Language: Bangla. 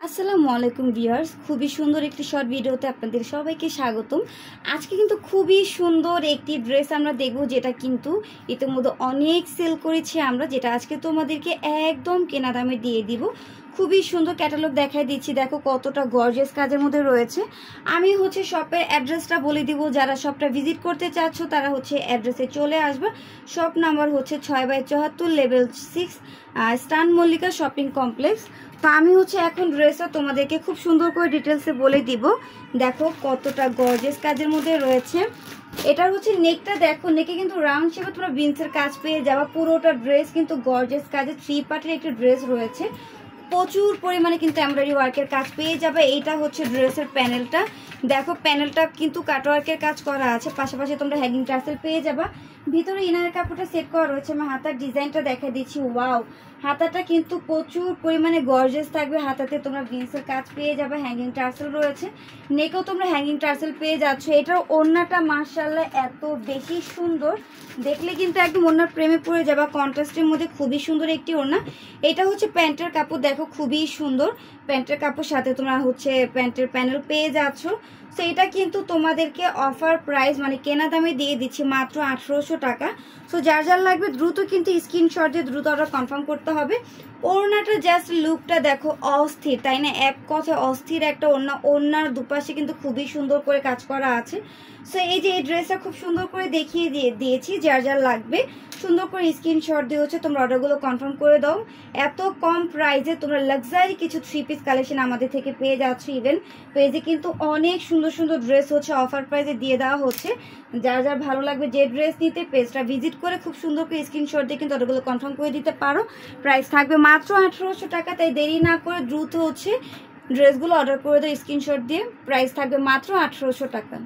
আসসালামু আলাইকুম ভিউয়ার্স, খুবই সুন্দর একটি শর্ট ভিডিওতে আপনাদের সবাইকে স্বাগতম। আজকে কিন্তু খুবই সুন্দর একটি ড্রেস আমরা দেখব, যেটা কিন্তু ইতিমধ্যে অনেক সেল করেছি আমরা, যেটা আজকে তোমাদেরকে একদম কেনা দামে দিয়ে দিব। খুবই সুন্দর ক্যাটালগ দেখাই দিচ্ছি, দেখো কতটা গর্জিয়াস কাজের মধ্যে রয়েছে। আমি শপের অ্যাড্রেসটা বলে দিব, যারা শপটা ভিজিট করতে চাচ্ছ তারা অ্যাড্রেসে চলে আসবে। শপ নাম্বার 6/74 লেভেল 6 স্টান মল্লিকা শপিং কমপ্লেক্স। তো আমি এখন ড্রেসটা তোমাদেরকে খুব সুন্দর করে ডিটেলসে বলে দিব। দেখো কতটা গর্জিয়াস কাজের মধ্যে রয়েছে। এটার নেকটা দেখো, নেকে কিন্তু রাউন্ড শেপে তোমরা বিনসের কাজ পেয়ে যাবা। পুরোটা ড্রেস কিন্তু গর্জিয়াস কাজে 3 পার্টের একটি ড্রেস রয়েছে। প্রচুর পরিমাণে কিন্তু এমব্রয়ডারি ওয়ার্কের কাজ পেয়ে যাবে। এইটা ড্রেসের প্যানেলটা, দেখো প্যানেলটা কিন্তু কাটওয়ার্কের কাজ করা আছে, পাশাপাশি তোমরা হ্যাঙ্গিং টার্সেল পেয়ে যাবা। ভিতরে ইনারের কাপড়টা সেট করা রয়েছে। আমি হাতার ডিজাইনটা দেখা দিচ্ছি। ওয়াও, হাতাটা কিন্তু প্রচুর পরিমাণে গর্জিয়াস থাকবে। হাতাতে তোমরা বিনসের কাজ পেয়ে যাবে, হ্যাঙ্গিং টার্সেল রয়েছে। নেকেও তোমরা হ্যাঙ্গিং টার্সেল পেয়ে যাচ্ছ। এটার ওড়নাটা মাশাআল্লাহ এত বেশি সুন্দর, দেখলে কিন্তু একদম ওড়নার প্রেমে পড়ে যাবা। কন্ট্রাস্টের মধ্যে খুবই সুন্দর একটি ওড়না। এটা প্যান্টের কাপড়, দেখো খুবই সুন্দর প্যান্টের কাপড়, সাথে তোমরা প্যান্টের প্যানেল পেয়ে যাচ্ছ। তো এটা কিন্তু তোমাদেরকে অফার প্রাইস মানে কেনা দামে দিয়ে দিচ্ছি মাত্র 1800 টাকা। সো যার যার লাগবে দ্রুত কিন্তু স্ক্রিনশট দিয়ে দ্রুত অর্ডার কনফার্ম করতে হবে। ওড়নাটা জাস্ট লুকটা দেখো, অস্থির তাই না? এক কথায় অস্থির একটা ওড়না। ওড়নার দুপাশে কিন্তু খুবই সুন্দর করে কাজ করা আছে। সো এই যে এই ড্রেসটা খুব সুন্দর করে দেখিয়ে দিয়েছি। যার যার লাগবে সুন্দর করে স্ক্রিনশট দিয়ে তোমরা অর্ডারগুলো কনফার্ম করে দাও। এত কম প্রাইসে তোমরা লাক্সারি কিছু 3 পিস কালেকশন আমাদের থেকে পেয়ে যাচ্ছ। ইভেন পেজে কিন্তু অনেক সুন্দর সুন্দর ড্রেস অফার প্রাইসে দিয়ে দেওয়া হচ্ছে। যার যার ভালো লাগবে যে ড্রেস নিতে, পেজটা ভিজিট করে খুব সুন্দর করে স্ক্রিনশট দিয়ে কিন্তু অর্ডারগুলো কনফার্ম করে দিতে পারো। প্রাইস থাকবে মাত্র 1800 টাকা। তাই দেরি না করে দ্রুত ড্রেসগুলো অর্ডার করে দাও স্ক্রিনশট দিয়ে। প্রাইস থাকবে মাত্র 1800 টাকা।